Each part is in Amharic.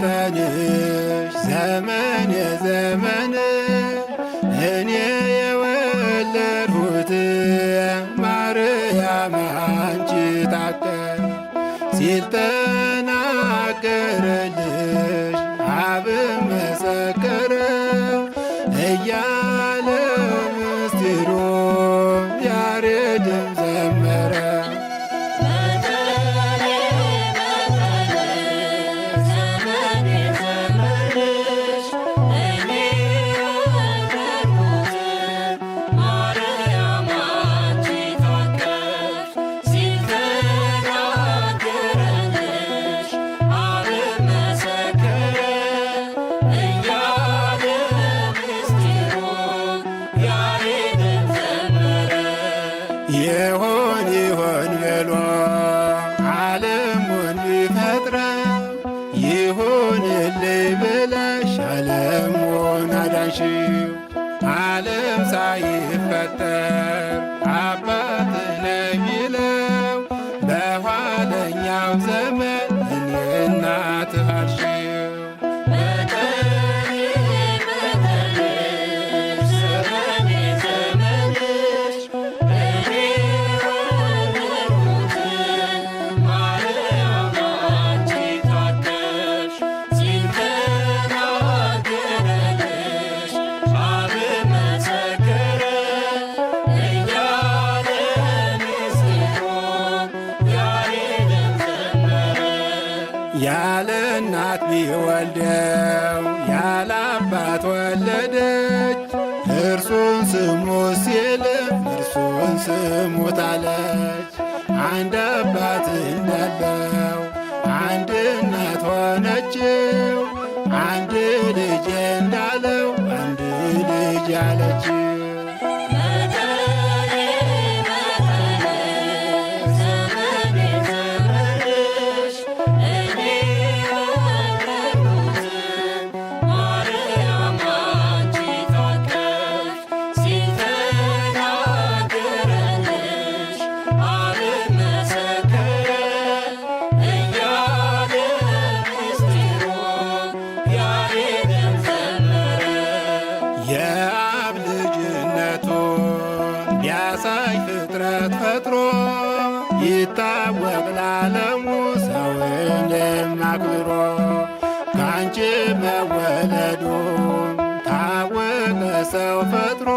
የሰጠንሽ ዘመን የዘመን እኔ የወለድሁት ማርያም አንቺ ታቀፍ ሲል ተናገረልሽ አብ መሰከረ እያለ ምስጢሩ ያሬድም ዘመረ። ይሆን ይሆን ብሎ ዓለሙን ቢፈጥረው ይሁንልኝ ብለሽ ዓለሙን አዳንሽው። ዓለም ሳይፈጠር አባት ነኝ ቢለው በኋለኛው ዘመን እኔ እናትህ አልሽው። ያለ እናት ቢወልደው ያለ አባት ወለደች። እርሱን ስሙት ሲልም እርሱን ስሙት አለች። አንድ አባት እንዳለው አንድ እናት ሆነችው። አንድ ልጅ እንዳለው አንድ ልጅ አለችው። የአብ ልጅነቱን ቢያሳይ ፍጥረት ፈጥሮ ይታወቅ ላለሙ ሰውንም አክብሮ ከአንቺ መወለዱን ታወቀ ሰው ፈጥሮ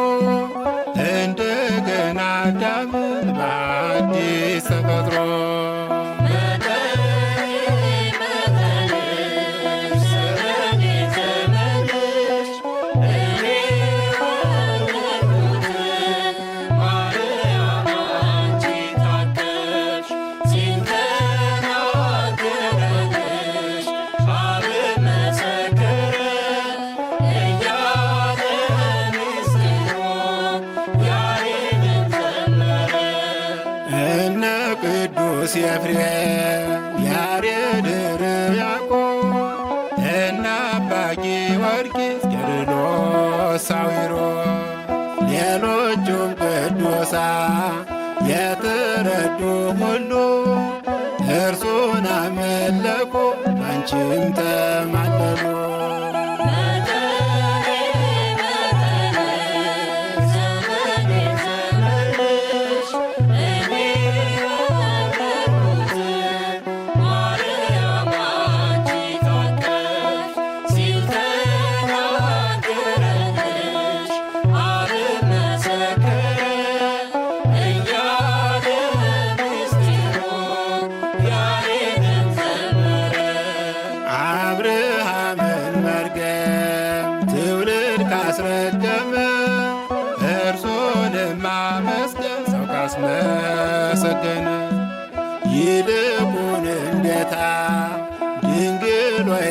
እንደገና አዳምን በአዲስ ተፈጥሮ። ቅዱስ ኤፍሬም ያሬድ ያዕቆብ እና አባ ጊዮርጊስ ቄርሎስ ሳዊሮስ ሌሎቹም ቅዱሳን የተረዱ ሁሉ እርሱን አመለኩ አንቺም ተማለሉ። አብርሃምን መርገም ትውልድ ካስረገመ እርሱንም ማመስገን ሰው ካስመሰገነ ይልቁን እንዴታ ድንግል ወይ